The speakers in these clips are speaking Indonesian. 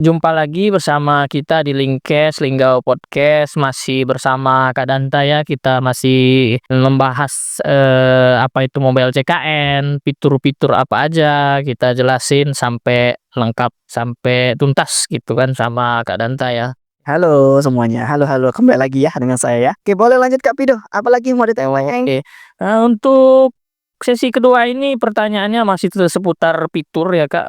Jumpa lagi bersama kita di Linkcast, Linggau Podcast, masih bersama Kak Danta ya. Kita masih membahas, apa itu mobile CKN, fitur-fitur apa aja, kita jelasin sampai lengkap, sampai tuntas gitu kan sama Kak Danta ya. Halo semuanya, halo halo, kembali lagi ya dengan saya ya. Oke, boleh lanjut Kak Pido, apalagi mau ditanya? Oke, untuk sesi kedua ini pertanyaannya masih seputar fitur ya Kak,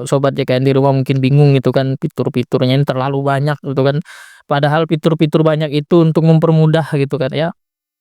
sobat JKN di rumah mungkin bingung gitu kan, fitur-fiturnya ini terlalu banyak gitu kan. Padahal fitur-fitur banyak itu untuk mempermudah gitu kan ya.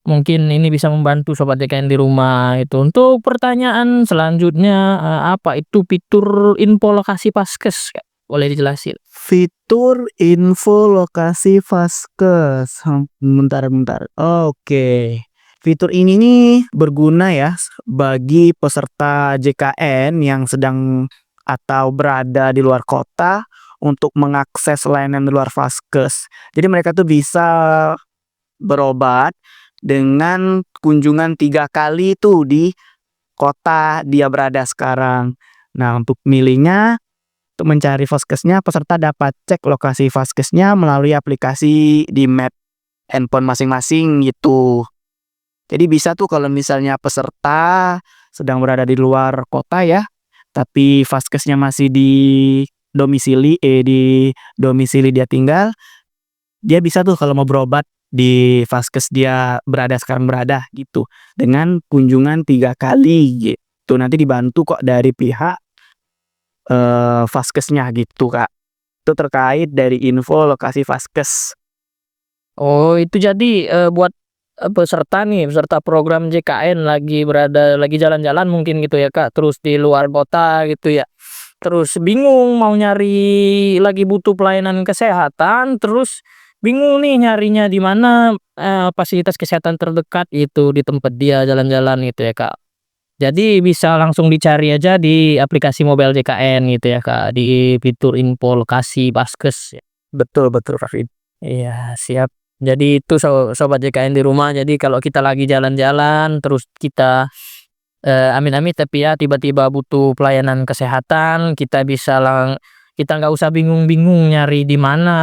Mungkin ini bisa membantu sobat JKN di rumah itu. Untuk pertanyaan selanjutnya, apa itu fitur info lokasi Paskes Kak? Boleh dijelasin? Fitur info lokasi Vaskes, bentar bentar. Oke, fitur ini nih berguna ya bagi peserta JKN yang sedang atau berada di luar kota untuk mengakses layanan di luar Vaskes. Jadi mereka tuh bisa berobat dengan kunjungan 3 kali tuh di kota dia berada sekarang. Nah, untuk milihnya, untuk mencari vaskesnya, peserta dapat cek lokasi vaskesnya melalui aplikasi di map handphone masing-masing gitu. Jadi bisa tuh kalau misalnya peserta sedang berada di luar kota ya, tapi vaskesnya masih di domisili dia tinggal, dia bisa tuh kalau mau berobat di vaskes dia sekarang berada gitu, dengan kunjungan 3 kali gitu. Nanti dibantu kok dari pihak, vaskesnya gitu, Kak. Itu terkait dari info lokasi vaskes. Oh, itu jadi, buat, peserta nih, peserta program JKN lagi jalan-jalan mungkin gitu ya, Kak, terus di luar kota gitu ya. Terus bingung mau nyari lagi butuh pelayanan kesehatan, terus bingung nih nyarinya di mana, fasilitas kesehatan terdekat itu di tempat dia jalan-jalan gitu ya, Kak. Jadi bisa langsung dicari aja di aplikasi mobile JKN gitu ya, Kak, di fitur info lokasi Paskes. Betul betul, Kak. Iya, siap. Jadi itu sobat JKN di rumah, jadi kalau kita lagi jalan-jalan, terus kita, amit-amit tapi ya tiba-tiba butuh pelayanan kesehatan, kita nggak usah bingung-bingung nyari di mana,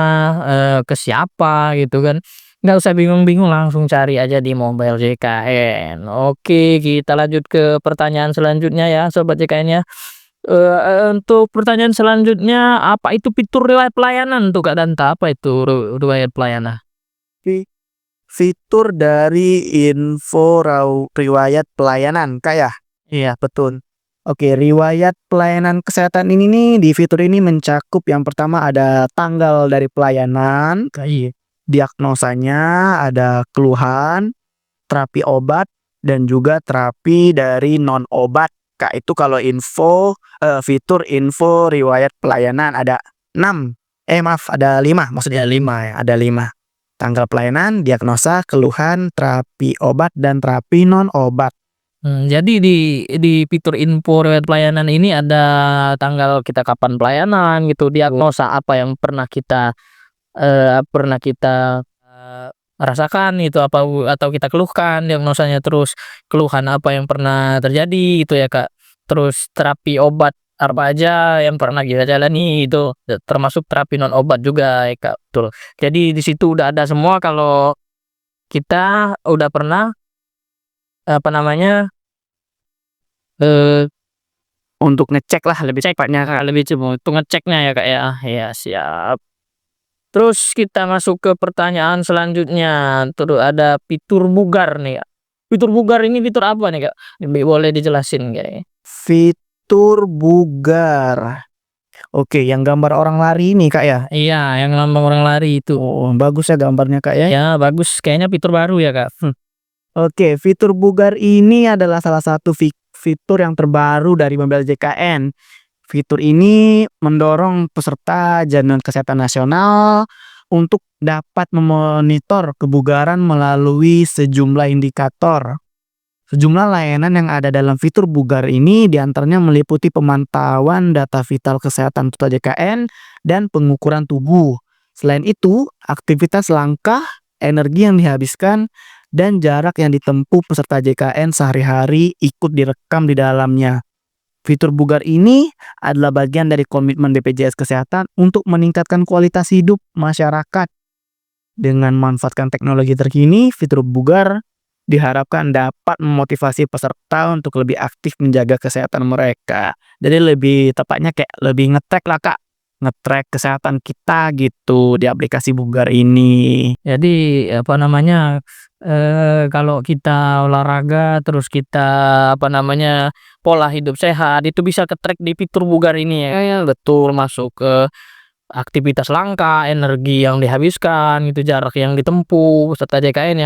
ke siapa gitu kan. Nggak usah bingung-bingung, langsung cari aja di mobile JKN. Oke, kita lanjut ke pertanyaan selanjutnya ya sobat JKN ya. Untuk pertanyaan selanjutnya, apa itu fitur riwayat pelayanan tuh Kak Danta? Apa itu riwayat pelayanan? Fitur dari info riwayat pelayanan, Kak, ya? Iya. Betul. Oke, riwayat pelayanan kesehatan ini nih, di fitur ini mencakup yang pertama ada tanggal dari pelayanan, Iya. diagnosanya, ada keluhan, terapi obat, dan juga terapi dari non obat, Kak. Itu kalau fitur info riwayat pelayanan ada 6, maaf ada 5, maksudnya 5 ya, ada 5. Tanggal pelayanan, diagnosa, keluhan, terapi obat, dan terapi non obat. Jadi di fitur info riwayat pelayanan ini ada tanggal kita kapan pelayanan gitu, diagnosa apa yang rasakan itu atau kita keluhkan diagnosanya, terus keluhan apa yang pernah terjadi gitu ya, Kak. Terus terapi obat apa aja yang pernah kita jalani itu, termasuk terapi non obat juga ya, Kak, betul. Jadi di situ udah ada semua kalau kita udah pernah, apa namanya, eee, Untuk ngecek lah lebih cek, tepatnya, Kak. lebih untuk ngeceknya ya, Kak, ya. Ya siap. Terus kita masuk ke pertanyaan selanjutnya, ada fitur bugar nih, Kak. Fitur bugar ini fitur apa nih, Kak? Boleh dijelasin kayaknya? Fitur bugar. Oke, yang gambar orang lari ini, Kak, ya? Iya, yang lambang orang lari itu. Oh, bagus ya gambarnya, Kak, ya? Ya bagus, kayaknya fitur baru ya, Kak. Oke, fitur bugar ini adalah salah satu fitur yang terbaru dari mobile JKN. Fitur ini mendorong peserta jaminan kesehatan nasional untuk dapat memonitor kebugaran melalui sejumlah indikator. Sejumlah layanan yang ada dalam fitur bugar ini diantaranya meliputi pemantauan data vital kesehatan peserta JKN dan pengukuran tubuh. Selain itu, aktivitas langkah, energi yang dihabiskan, dan jarak yang ditempuh peserta JKN sehari-hari ikut direkam di dalamnya. Fitur Bugar ini adalah bagian dari komitmen BPJS Kesehatan untuk meningkatkan kualitas hidup masyarakat. Dengan memanfaatkan teknologi terkini, fitur Bugar diharapkan dapat memotivasi peserta untuk lebih aktif menjaga kesehatan mereka. Jadi lebih tepatnya kayak lebih nge-track lah Kak, nge-track kesehatan kita gitu di aplikasi Bugar ini. Jadi apa namanya, kalau kita olahraga terus kita apa namanya, pola hidup sehat itu bisa ke-track di fitur Bugar ini ya, betul masuk ke aktivitas langkah, energi yang dihabiskan, itu jarak yang ditempuh, serta JKN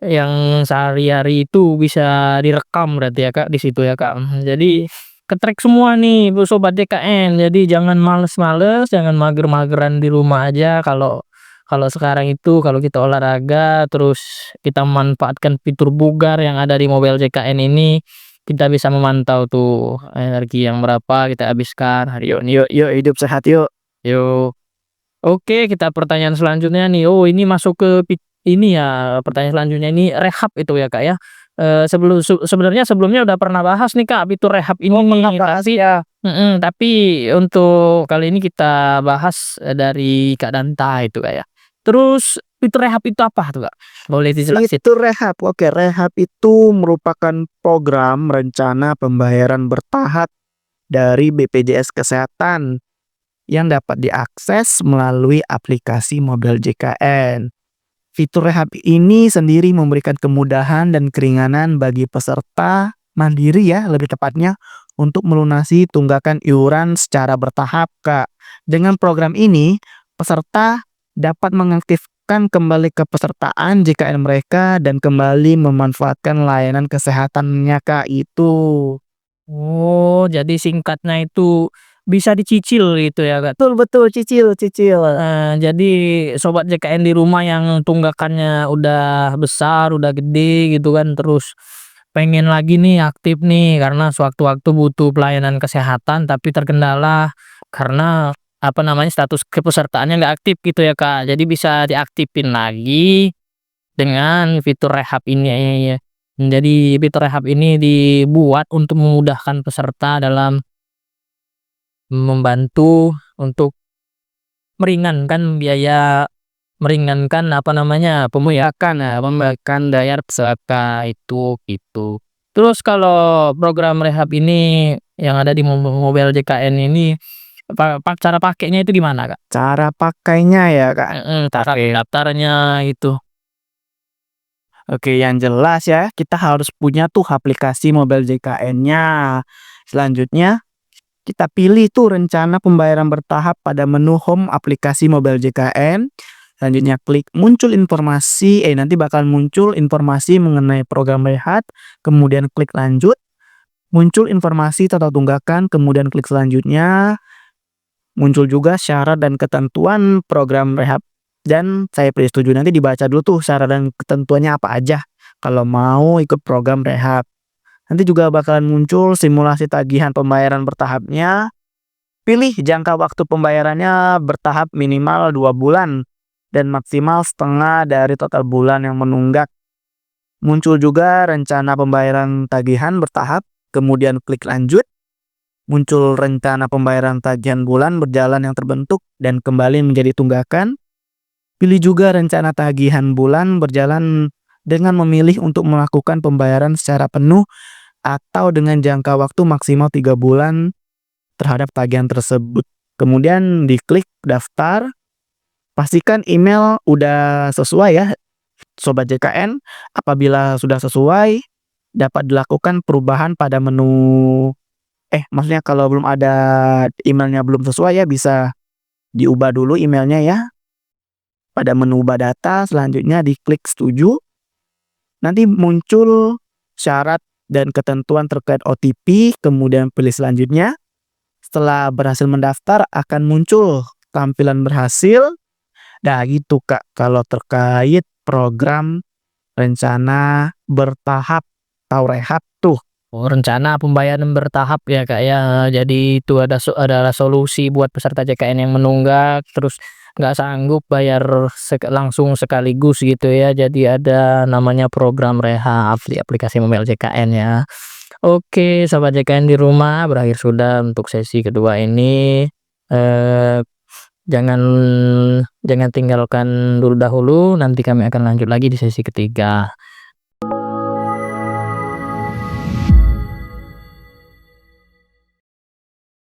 yang sehari-hari itu bisa direkam berarti ya Kak, di situ ya Kak. Jadi ke-track semua nih sobat JKN, jadi jangan males-males, jangan mager-mageran di rumah aja. Kalau kalau sekarang itu kalau kita olahraga terus kita memanfaatkan fitur Bugar yang ada di mobile JKN ini, kita bisa memantau tuh energi yang berapa kita habiskan hari ini. Yuk hidup sehat yuk. Yuk. Oke, kita pertanyaan selanjutnya nih. Oh, ini masuk ke ini ya, pertanyaan selanjutnya ini rehab itu ya, Kak, ya. Sebenarnya sebelumnya udah pernah bahas nih, Kak, fitur rehab ini tapi ya. tapi untuk kali ini kita bahas, dari Kak Danta itu, Kak, ya. Terus fitur rehab itu apa tuh, Kak? Boleh dijelasin? Fitur rehab. Oke, rehab itu merupakan program rencana pembayaran bertahap dari BPJS Kesehatan yang dapat diakses melalui aplikasi mobile JKN. Fitur rehab ini sendiri memberikan kemudahan dan keringanan bagi peserta mandiri ya, lebih tepatnya untuk melunasi tunggakan iuran secara bertahap, Kak. Dengan program ini, peserta dapat mengaktifkan kembali kepesertaan JKN mereka dan kembali memanfaatkan layanan kesehatannya, Kak, itu. Oh, jadi singkatnya itu bisa dicicil gitu ya, Kak? Betul betul, cicil cicil. Jadi sobat JKN di rumah yang tunggakannya udah besar, udah gede gitu kan, terus pengen lagi nih aktif nih karena sewaktu-waktu butuh pelayanan kesehatan tapi terkendala karena apa namanya, status kepesertaannya nggak aktif gitu ya, Kak. Jadi bisa diaktifin lagi dengan fitur rehab ini. Jadi fitur rehab ini dibuat untuk memudahkan peserta dalam membantu untuk meringankan apa namanya, pembayaran daya peserta itu, gitu. Terus kalau program rehab ini yang ada di mobile JKN ini, cara pakainya itu gimana, Kak? Cara pakainya ya, Kak. Cara daftarnya itu. Oke, yang jelas ya, kita harus punya tuh aplikasi mobile JKN-nya. Selanjutnya, kita pilih tuh rencana pembayaran bertahap pada menu home aplikasi mobile JKN. Selanjutnya klik muncul informasi, nanti bakal muncul informasi mengenai program rehat, kemudian klik lanjut. Muncul informasi total tunggakan, kemudian klik selanjutnya. Muncul juga syarat dan ketentuan program rehab dan saya pilih setuju. Nanti dibaca dulu tuh syarat dan ketentuannya apa aja kalau mau ikut program rehab. Nanti juga bakalan muncul simulasi tagihan pembayaran bertahapnya. Pilih jangka waktu pembayarannya bertahap minimal 2 bulan dan maksimal setengah dari total bulan yang menunggak. Muncul juga rencana pembayaran tagihan bertahap, kemudian klik lanjut. Muncul rencana pembayaran tagihan bulan berjalan yang terbentuk dan kembali menjadi tunggakan. Pilih juga rencana tagihan bulan berjalan dengan memilih untuk melakukan pembayaran secara penuh atau dengan jangka waktu maksimal 3 bulan terhadap tagihan tersebut. Kemudian diklik daftar. Pastikan email udah sesuai ya, Sobat JKN. Apabila sudah sesuai, dapat dilakukan perubahan pada menu. Maksudnya kalau belum ada emailnya belum sesuai ya bisa diubah dulu emailnya ya. Pada menu ubah data, selanjutnya diklik setuju. Nanti muncul syarat dan ketentuan terkait OTP, kemudian pilih selanjutnya. Setelah berhasil mendaftar akan muncul tampilan berhasil. Nah gitu Kak, kalau terkait program rencana bertahap atau rehab tuh. Oh, rencana pembayaran bertahap ya, Kak, ya. Jadi itu adalah solusi buat peserta JKN yang menunggak, terus nggak sanggup bayar langsung sekaligus gitu ya. Jadi ada namanya program rehab di aplikasi mobile JKN ya. Oke, Sobat JKN di rumah, berakhir sudah untuk sesi kedua ini. Eee, jangan jangan tinggalkan dulu dahulu, nanti kami akan lanjut lagi di sesi ketiga.